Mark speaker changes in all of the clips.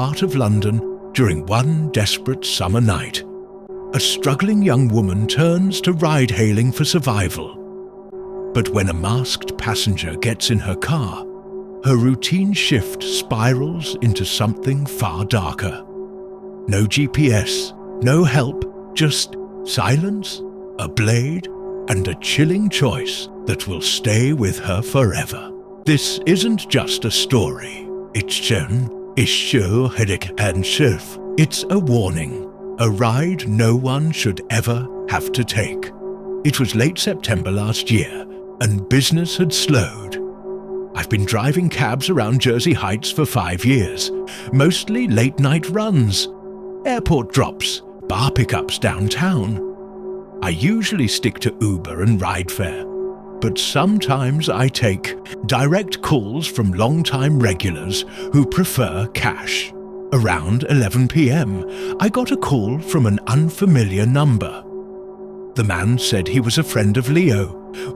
Speaker 1: heart of London during one desperate summer night. A struggling young woman turns to ride-hailing for survival. But when a masked passenger gets in her car, her routine shift spirals into something far darker. No GPS, no help, just silence, a blade, and a chilling choice that will stay with her forever. This isn't just a story. It's a warning, a ride no one should ever have to take. It was late September last year, and business had slowed. I've been driving cabs around Jersey Heights for 5 years, mostly late-night runs, airport drops, bar pickups downtown. I usually stick to Uber and rideshare, but sometimes I take direct calls from long-time regulars who prefer cash. Around 11 p.m, I got a call from an unfamiliar number. The man said he was a friend of Leo,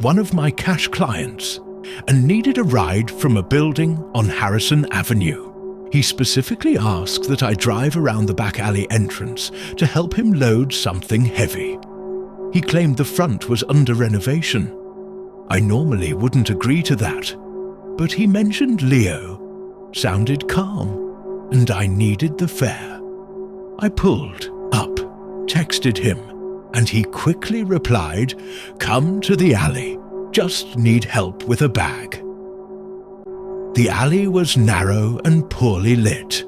Speaker 1: one of my cash clients, and needed a ride from a building on Harrison Avenue. He specifically asked that I drive around the back alley entrance to help him load something heavy. He claimed the front was under renovation. I normally wouldn't agree to that, but he mentioned Leo, sounded calm, and I needed the fare. I pulled up, texted him, and he quickly replied, "Come to the alley, just need help with a bag." The alley was narrow and poorly lit.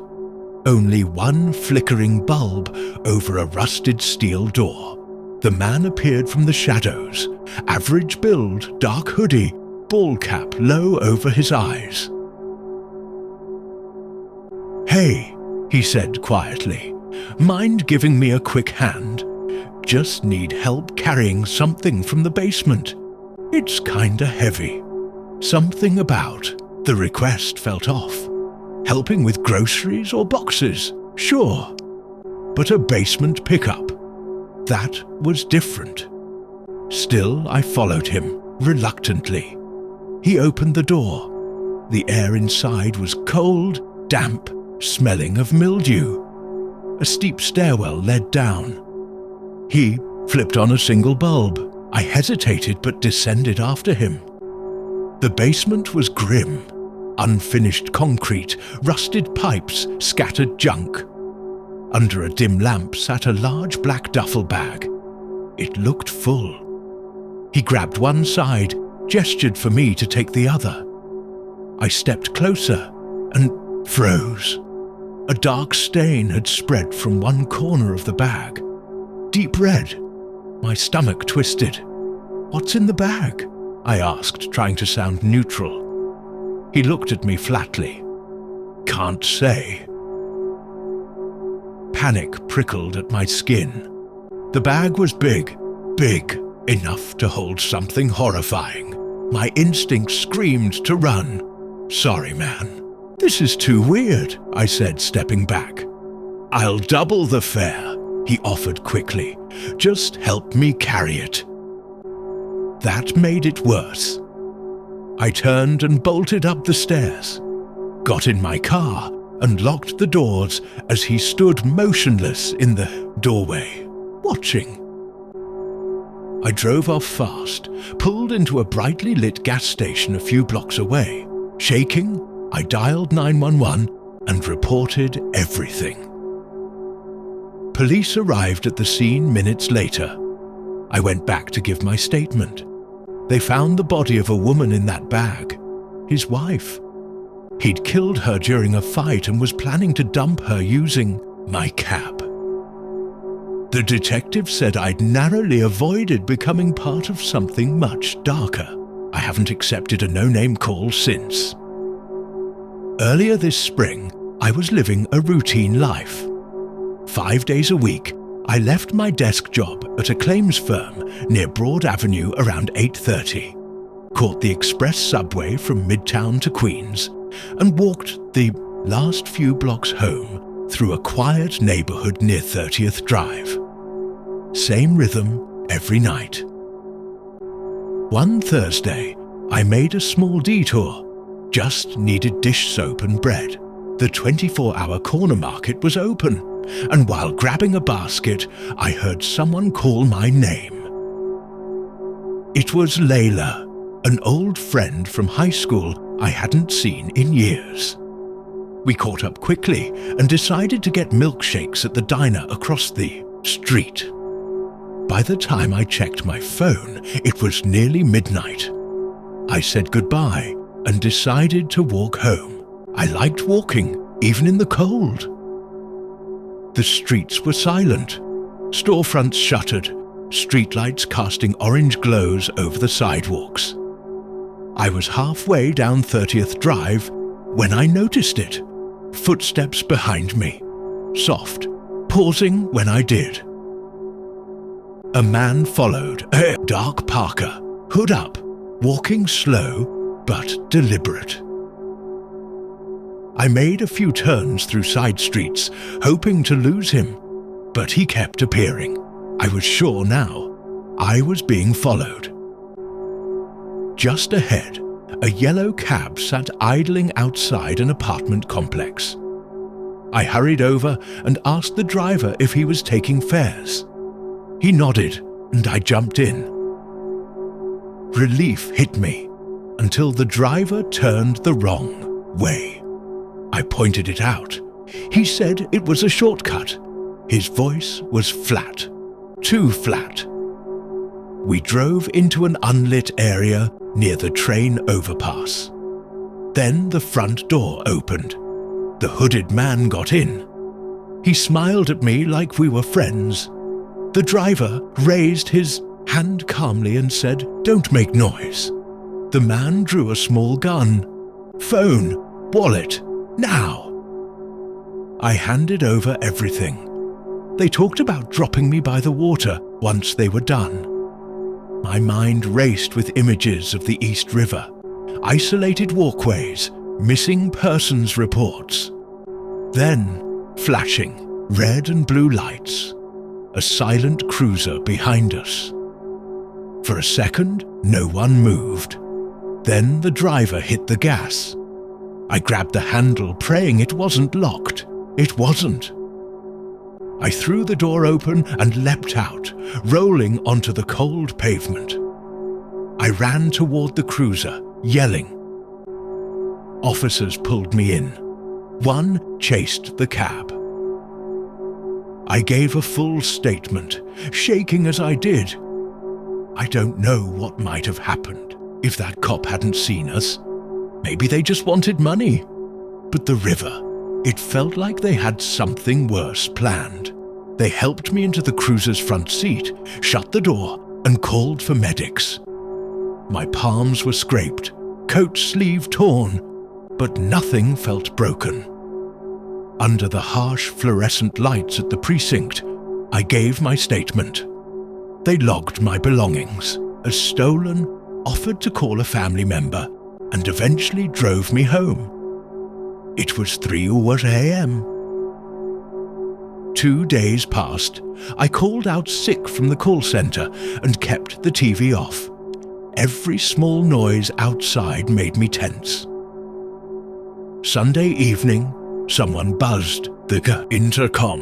Speaker 1: Only one flickering bulb over a rusted steel door. The man appeared from the shadows, average build, dark hoodie, ball cap low over his eyes. "Hey," he said quietly, "mind giving me a quick hand? Just need help carrying something from the basement. It's kinda heavy." Something about the request felt off. Helping with groceries or boxes, sure. But a basement pickup, that was different. Still, I followed him, reluctantly. He opened the door. The air inside was cold, damp, smelling of mildew. A steep stairwell led down. He flipped on a single bulb. I hesitated but descended after him. The basement was grim. Unfinished concrete, rusted pipes, scattered junk. Under a dim lamp sat a large black duffel bag. It looked full. He grabbed one side, gestured for me to take the other. I stepped closer and froze. A dark stain had spread from one corner of the bag. Deep red. My stomach twisted. "What's in the bag?" I asked, trying to sound neutral. He looked at me flatly. "Can't say." Panic prickled at my skin. The bag was big, enough to hold something horrifying. My instinct screamed to run. "Sorry, man. This is too weird," I said, stepping back. "I'll double the fare," he offered quickly. "Just help me carry it." That made it worse. I turned and bolted up the stairs, got in my car, and locked the doors as he stood motionless in the doorway, watching. I drove off fast, pulled into a brightly lit gas station a few blocks away. Shaking, I dialed 911 and reported everything. Police arrived at the scene minutes later. I went back to give my statement. They found the body of a woman in that bag, his wife. He'd killed her during a fight and was planning to dump her using my cab. The detective said I'd narrowly avoided becoming part of something much darker. I haven't accepted a no-name call since. Earlier this spring, I was living a routine life. 5 days a week, I left my desk job at a claims firm near Broad Avenue around 8:30, caught the express subway from Midtown to Queens, and walked the last few blocks home through a quiet neighborhood near 30th Drive. Same rhythm every night. One Thursday, I made a small detour, just needed dish soap and bread. The 24-hour corner market was open, and while grabbing a basket, I heard someone call my name. It was Layla, an old friend from high school I hadn't seen in years. We caught up quickly and decided to get milkshakes at the diner across the street. By the time I checked my phone, it was nearly midnight. I said goodbye and decided to walk home. I liked walking, even in the cold. The streets were silent, storefronts shuttered, streetlights casting orange glows over the sidewalks. I was halfway down 30th Drive when I noticed it. Footsteps behind me, soft, pausing when I did. A man followed, a dark parka, hood up, walking slow but deliberate. I made a few turns through side streets, hoping to lose him, but he kept appearing. I was sure now I was being followed. Just ahead, a yellow cab sat idling outside an apartment complex. I hurried over and asked the driver if he was taking fares. He nodded, and I jumped in. Relief hit me until the driver turned the wrong way. I pointed it out. He said it was a shortcut. His voice was flat, too flat. We drove into an unlit area near the train overpass. Then the front door opened. The hooded man got in. He smiled at me like we were friends. The driver raised his hand calmly and said, "Don't make noise." The man drew a small gun. "Phone, wallet, now." I handed over everything. They talked about dropping me by the water once they were done. My mind raced with images of the East River, isolated walkways, missing persons reports. Then, flashing red and blue lights, a silent cruiser behind us. For a second, no one moved. Then the driver hit the gas. I grabbed the handle, praying it wasn't locked. It wasn't. I threw the door open and leapt out, rolling onto the cold pavement. I ran toward the cruiser, yelling. Officers pulled me in. One chased the cab. I gave a full statement, shaking as I did. I don't know what might have happened if that cop hadn't seen us. Maybe they just wanted money. But the river, it felt like they had something worse planned. They helped me into the cruiser's front seat, shut the door, and called for medics. My palms were scraped, coat sleeve torn, but nothing felt broken. Under the harsh fluorescent lights at the precinct, I gave my statement. They logged my belongings as stolen, offered to call a family member, and eventually drove me home. It was 3 a.m. 2 days passed. I called out sick from the call center and kept the TV off. Every small noise outside made me tense. Sunday evening, someone buzzed the intercom.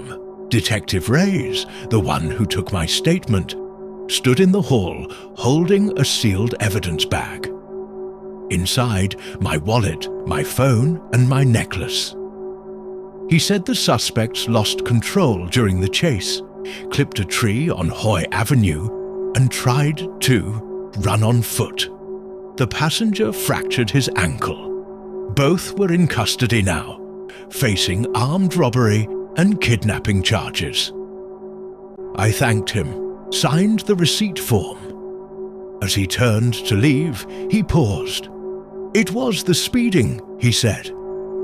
Speaker 1: Detective Reyes, the one who took my statement, stood in the hall holding a sealed evidence bag. Inside, my wallet, my phone, and my necklace. He said the suspects lost control during the chase, clipped a tree on Hoy Avenue, and tried to run on foot. The passenger fractured his ankle. Both were in custody now, facing armed robbery and kidnapping charges. I thanked him, signed the receipt form. As he turned to leave, he paused. "It was the speeding," he said.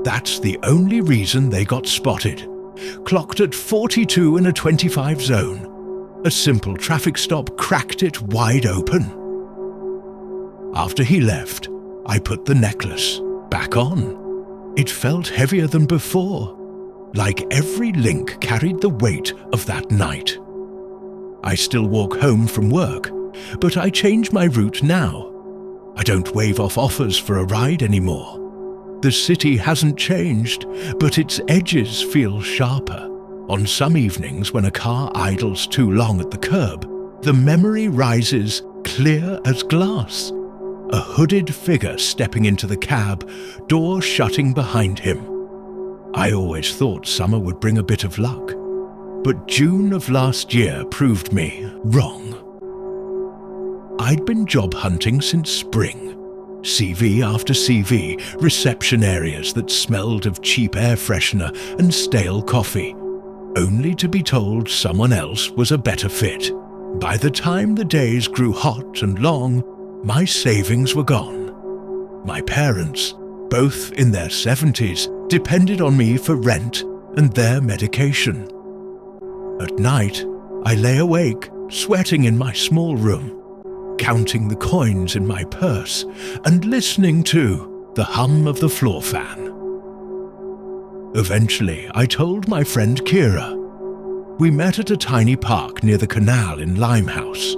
Speaker 1: "That's the only reason they got spotted. Clocked at 42 in a 25 zone. A simple traffic stop cracked it wide open." After he left, I put the necklace back on. It felt heavier than before, like every link carried the weight of that night. I still walk home from work, but I change my route now. I don't wave off offers for a ride anymore. The city hasn't changed, but its edges feel sharper. On some evenings when a car idles too long at the curb, the memory rises clear as glass. A hooded figure stepping into the cab, door shutting behind him. I always thought summer would bring a bit of luck, but June of last year proved me wrong. I'd been job hunting since spring. CV after CV, reception areas that smelled of cheap air freshener and stale coffee, only to be told someone else was a better fit. By the time the days grew hot and long, my savings were gone. My parents, both in their 70s, depended on me for rent and their medication. At night, I lay awake, sweating in my small room, counting the coins in my purse and listening to the hum of the floor fan. Eventually, I told my friend Kira. We met at a tiny park near the canal in Limehouse.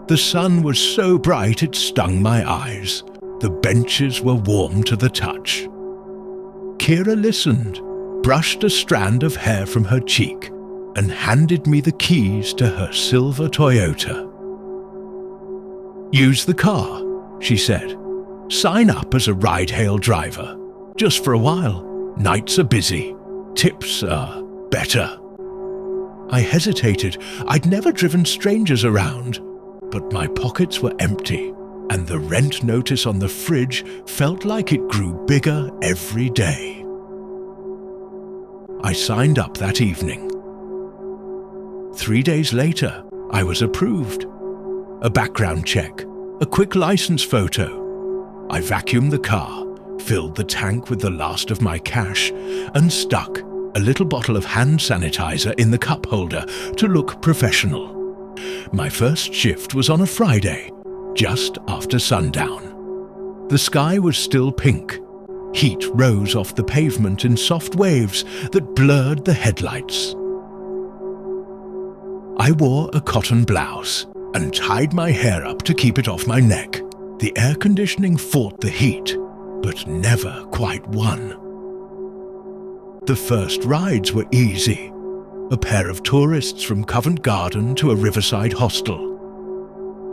Speaker 1: The sun was so bright it stung my eyes. The benches were warm to the touch. Kira listened, brushed a strand of hair from her cheek, and handed me the keys to her silver Toyota. "Use the car," she said. "Sign up as a ride-hail driver. Just for a while. Nights are busy. Tips are better." I hesitated. I'd never driven strangers around, but my pockets were empty, and the rent notice on the fridge felt like it grew bigger every day. I signed up that evening. 3 days later, I was approved. A background check, a quick license photo. I vacuumed the car, filled the tank with the last of my cash, and stuck a little bottle of hand sanitizer in the cup holder to look professional. My first shift was on a Friday, just after sundown. The sky was still pink. Heat rose off the pavement in soft waves that blurred the headlights. I wore a cotton blouse and tied my hair up to keep it off my neck. The air conditioning fought the heat, but never quite won. The first rides were easy. A pair of tourists from Covent Garden to a riverside hostel.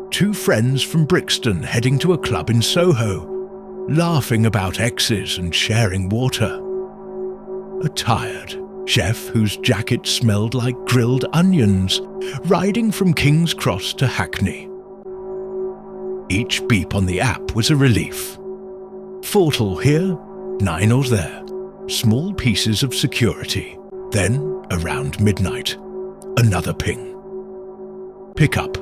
Speaker 1: 2 friends from Brixton heading to a club in Soho, laughing about exes and sharing water. A tired chef whose jacket smelled like grilled onions, riding from King's Cross to Hackney. Each beep on the app was a relief. Fortal here, Ninals there. Small pieces of security. Then, around midnight, another ping. Pickup.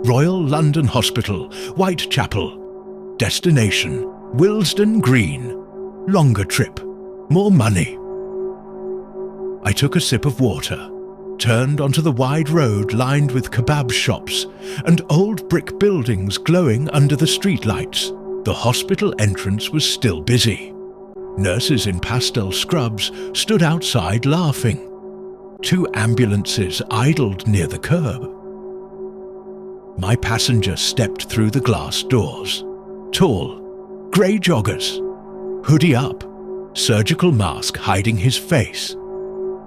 Speaker 1: Royal London Hospital, Whitechapel. Destination, Willesden Green. Longer trip. More money. I took a sip of water, turned onto the wide road lined with kebab shops and old brick buildings glowing under the streetlights. The hospital entrance was still busy. Nurses in pastel scrubs stood outside laughing. 2 ambulances idled near the curb. My passenger stepped through the glass doors. Tall, grey joggers, hoodie up, surgical mask hiding his face.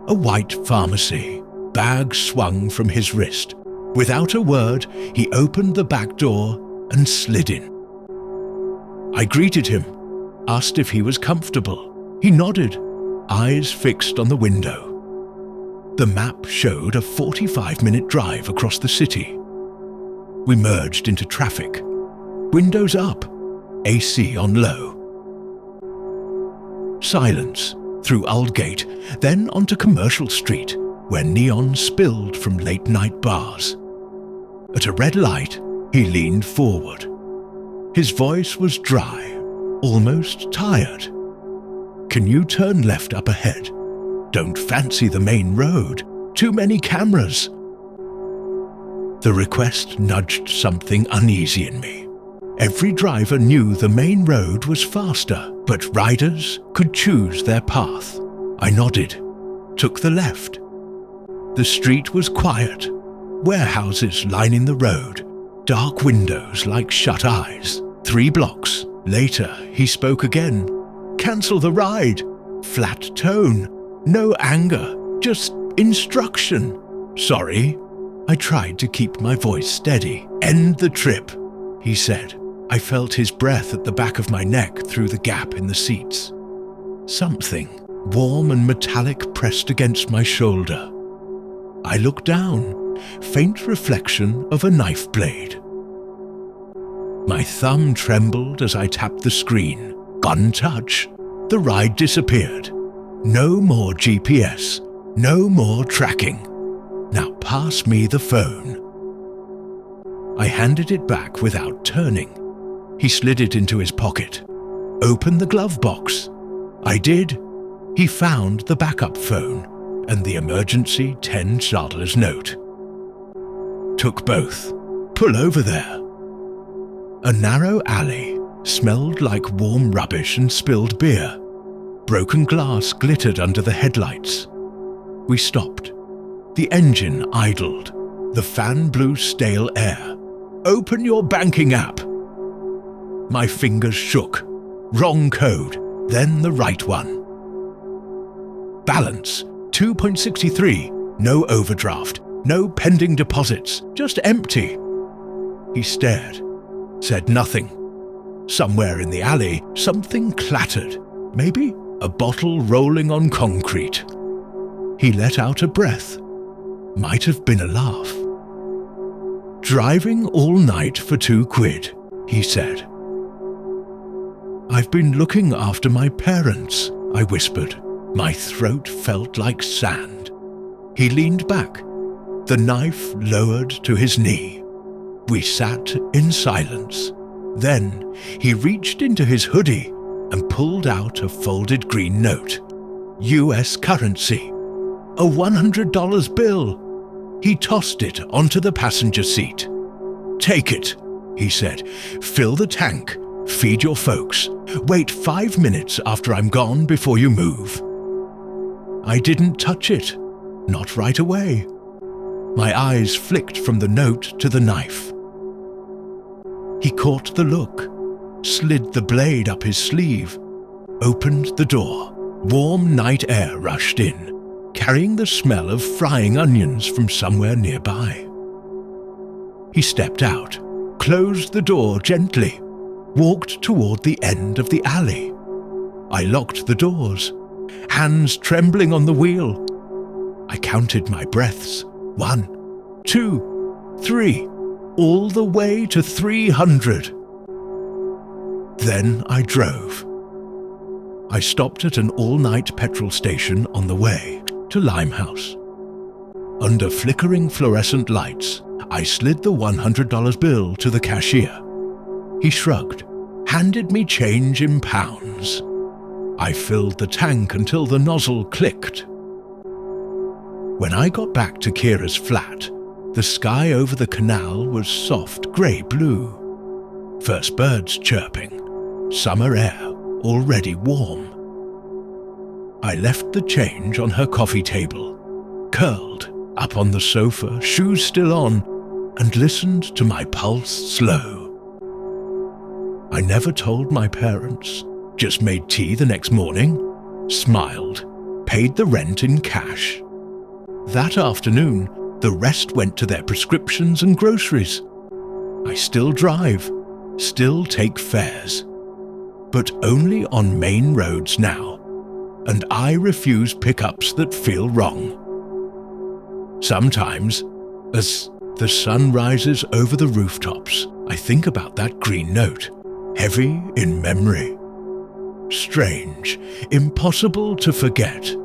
Speaker 1: A white pharmacy, bag swung from his wrist. Without a word, he opened the back door and slid in. I greeted him, asked if he was comfortable. He nodded, eyes fixed on the window. The map showed a 45-minute drive across the city. We merged into traffic. Windows up, AC on low. Silence through Aldgate, then onto Commercial Street, where neon spilled from late-night bars. At a red light, he leaned forward. His voice was dry, almost tired. "Can you turn left up ahead? Don't fancy the main road. Too many cameras." The request nudged something uneasy in me. Every driver knew the main road was faster, but riders could choose their path. I nodded, took the left. The street was quiet, warehouses lining the road, dark windows like shut eyes. 3 blocks later, he spoke again. Cancel the ride. Flat tone. No anger. Just instruction. Sorry. I tried to keep my voice steady. End the trip, he said. I felt his breath at the back of my neck through the gap in the seats. Something warm and metallic pressed against my shoulder. I looked down, faint reflection of a knife blade. My thumb trembled as I tapped the screen. Gun touch. The ride disappeared. No more GPS. No more tracking. Now pass me the phone. I handed it back without turning. He slid it into his pocket. Open the glove box. I did. He found the backup phone and the emergency $10 note. Took both. Pull over there. A narrow alley smelled like warm rubbish and spilled beer. Broken glass glittered under the headlights. We stopped. The engine idled. The fan blew stale air. Open your banking app. My fingers shook. Wrong code, then the right one. Balance, 2.63. No overdraft, no pending deposits, just empty. He stared, said nothing. Somewhere in the alley, something clattered. Maybe a bottle rolling on concrete. He let out a breath. Might have been a laugh. Driving all night for £2, he said. I've been looking after my parents, I whispered. My throat felt like sand. He leaned back, the knife lowered to his knee. We sat in silence. Then he reached into his hoodie and pulled out a folded green note. US currency. A $100 bill. He tossed it onto the passenger seat. Take it, he said. Fill the tank. Feed your folks. Wait 5 minutes after I'm gone before you move. I didn't touch it. Not right away. My eyes flicked from the note to the knife. He caught the look, slid the blade up his sleeve, opened the door. Warm night air rushed in, carrying the smell of frying onions from somewhere nearby. He stepped out, closed the door gently, walked toward the end of the alley. I locked the doors, hands trembling on the wheel. I counted my breaths. 1, 2, 3, all the way to 300. Then I drove. I stopped at an all-night petrol station on the way to Limehouse. Under flickering fluorescent lights, I slid the $100 bill to the cashier. He shrugged, handed me change in pounds. I filled the tank until the nozzle clicked. When I got back to Kira's flat, the sky over the canal was soft grey-blue. First birds chirping, summer air already warm. I left the change on her coffee table, curled up on the sofa, shoes still on, and listened to my pulse slow. I never told my parents, just made tea the next morning, smiled, paid the rent in cash. That afternoon, the rest went to their prescriptions and groceries. I still drive, still take fares, but only on main roads now, and I refuse pickups that feel wrong. Sometimes, as the sun rises over the rooftops, I think about that green note, heavy in memory. Strange, impossible to forget.